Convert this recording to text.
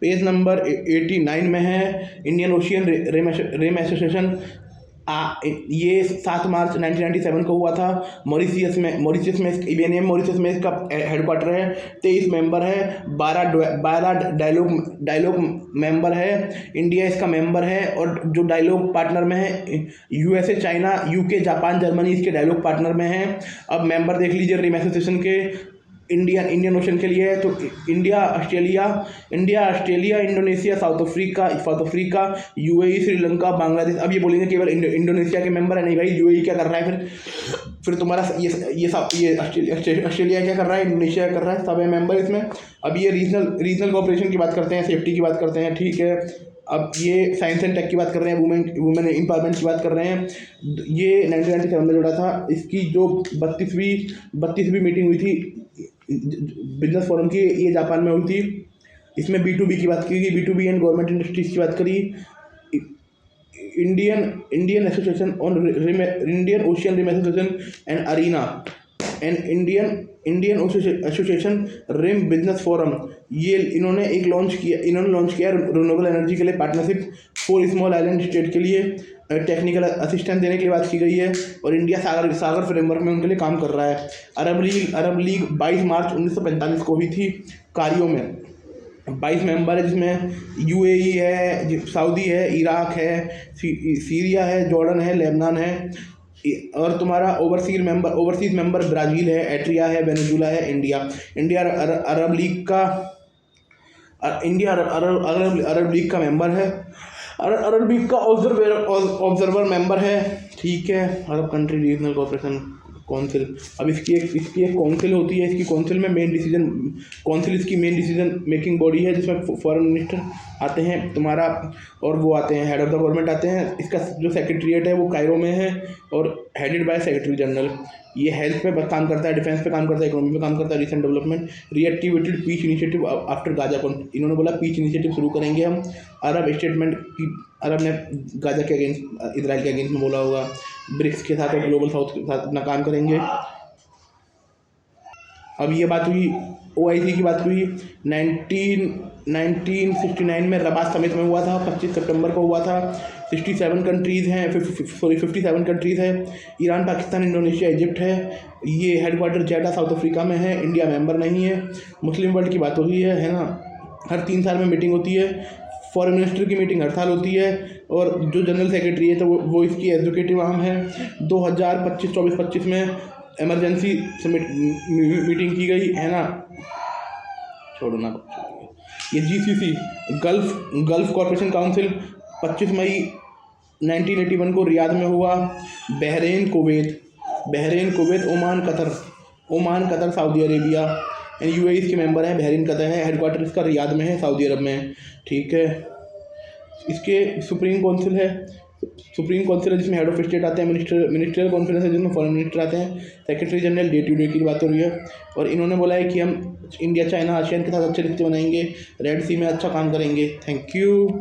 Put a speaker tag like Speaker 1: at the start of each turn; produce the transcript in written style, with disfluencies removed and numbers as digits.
Speaker 1: Page number 89 में है Indian ocean RAM association. ये 7 मार्च 1997 को हुआ था। मॉरिशियस में इवेनियम मॉरिशियस में इसका हेडक्वार्टर है। 23 मेंबर है, 12 डायलॉग मेंबर है। इंडिया इसका मेंबर है और जो डायलॉग पार्टनर में है USA, China, UK, Japan, Germany इसके डायलॉग पार्टनर में है। अब मेंबर देख लीजिए रिम एसोसिएशन के। इंडियन ओशन के लिए है तो India, Australia, Indonesia, south Africa, UAE, Sri Lanka, Bangladesh. अब ये बोलेंगे केवल इंडोनेशिया के मेंबर है, नहीं भाई, यूएई क्या कर रहा है फिर तुम्हारा ये ऑस्ट्रेलिया क्या कर रहा है, इंडोनेशिया क्या कर रहा है, सब है मेंबर इसमें। अब ये रीजनल कोऑपरेशन की बात करते हैं, सेफ्टी की बात करते हैं, ठीक है। अब ये साइंस एंड टेक की बात कर रहे हैं, वुमेन एम्पावरमेंट की बात कर रहे हैं। ये 1997 में जुड़ा था। इसकी जो 32वीं मीटिंग हुई थी बिजनेस फोरम की, ये जापान में हुई थी। इसमें B2B की बात की गई, B2B एंड गवर्नमेंट इंडस्ट्रीज की बात करी। Indian association on Indian ocean rim association and arena and Indian association rim business forum, ये इन्होंने लॉन्च किया रिन्यूएबल एनर्जी के लिए पार्टनरशिप 4 स्मॉल आइलैंड स्टेट के लिए टेक्निकल असिस्टेंस देने के लिए बात की गई है। और इंडिया सागर फ्रेमवर्क में उनके लिए काम कर रहा है। अरब लीग 22 मार्च 1945 को हुई थी कारियो में। 22 मेंबर है, जिसमें यूएई है, सऊदी है, इराक है, सीरिया है, जॉर्डन है, लेबनान है। और तुम्हारा ओवरसीज मेंबर ब्राज़ील है, एट्रिया है, वेनेजुला है, इंडिया अरब लीग का मेंबर है। अरब लीग का ऑब्जर्वर मेंबर है, ठीक है। Arab country regional cooperation council. अब इसकी एक काउंसिल होती है। इसकी काउंसिल में इसकी मेन डिसीजन मेकिंग बॉडी है, जिसमें फॉरेन मिनिस्टर आते हैं तुम्हारा, और वो आते हैं हेड ऑफ द गवर्नमेंट आते हैं। इसका जो सेक्रेटरीट है वो कायरो में है और हेडेड बाय सेक्रेटरी जनरल। ये हेल्थ पे काम करता है, डिफेंस पे काम करता है, इकोनॉमी पे काम करता है, recent development, reactivated piece initiative after Gaza conflict. इन्होंने बोला पीस इनिशिएटिव शुरू करेंगे हम। अरब ने गाजा के अगेंस्ट, इजराइल के अगेंस्ट में बोला होगा। ब्रिक्स के साथ और ग्लोबल साउथ के साथ अपना काम करेंगे। अब ये बात हुई OIC की बात हुई 1969 में रबात समिट में हुआ था। 25 सितंबर को हुआ था। 57 कंट्रीज़ हैं, 57 कंट्रीज़ है। ईरान, पाकिस्तान, इंडोनेशिया, इजिप्ट है। ये हेडक्वार्टर जेडा साउथ अफ्रीका में है। इंडिया मेंबर नहीं है। मुस्लिम वर्ल्ड की बात हो रही है ना। हर 3 साल में मीटिंग होती है। फॉरेन मिनिस्टर की मीटिंग हर साल होती है। और जो जनरल सेक्रेटरी है तो वो इसकी एग्जीक्यूटिव आर्म है। 2024-25 में इमरजेंसी मीटिंग की गई है ना, छोड़ो ना। ये GCC गल्फ कॉर्पोरेशन काउंसिल 25 मई 1981 को रियाद में हुआ। Bahrain, Kuwait, Oman, Qatar, Saudi Arabia and UAE इसके मेंबर हैं। बहरीन, कतर है। हेडक्वार्टर इसका रियाद में है, सऊदी अरब में, ठीक है। इसके सुप्रीम काउंसिल है, जिसमें हेड ऑफ स्टेट आते हैं। मिनिस्ट्रियल कॉन्फ्रेंस है, जिसमें फॉरेन मिनिस्टर आते हैं। Secretary general day to day की बात हो रही है। और इन्होंने बोला है कि हम इंडिया, चाइना, आसियान के साथ अच्छे रिश्ते बनाएंगे, रेड सी में अच्छा काम करेंगे। Thank you.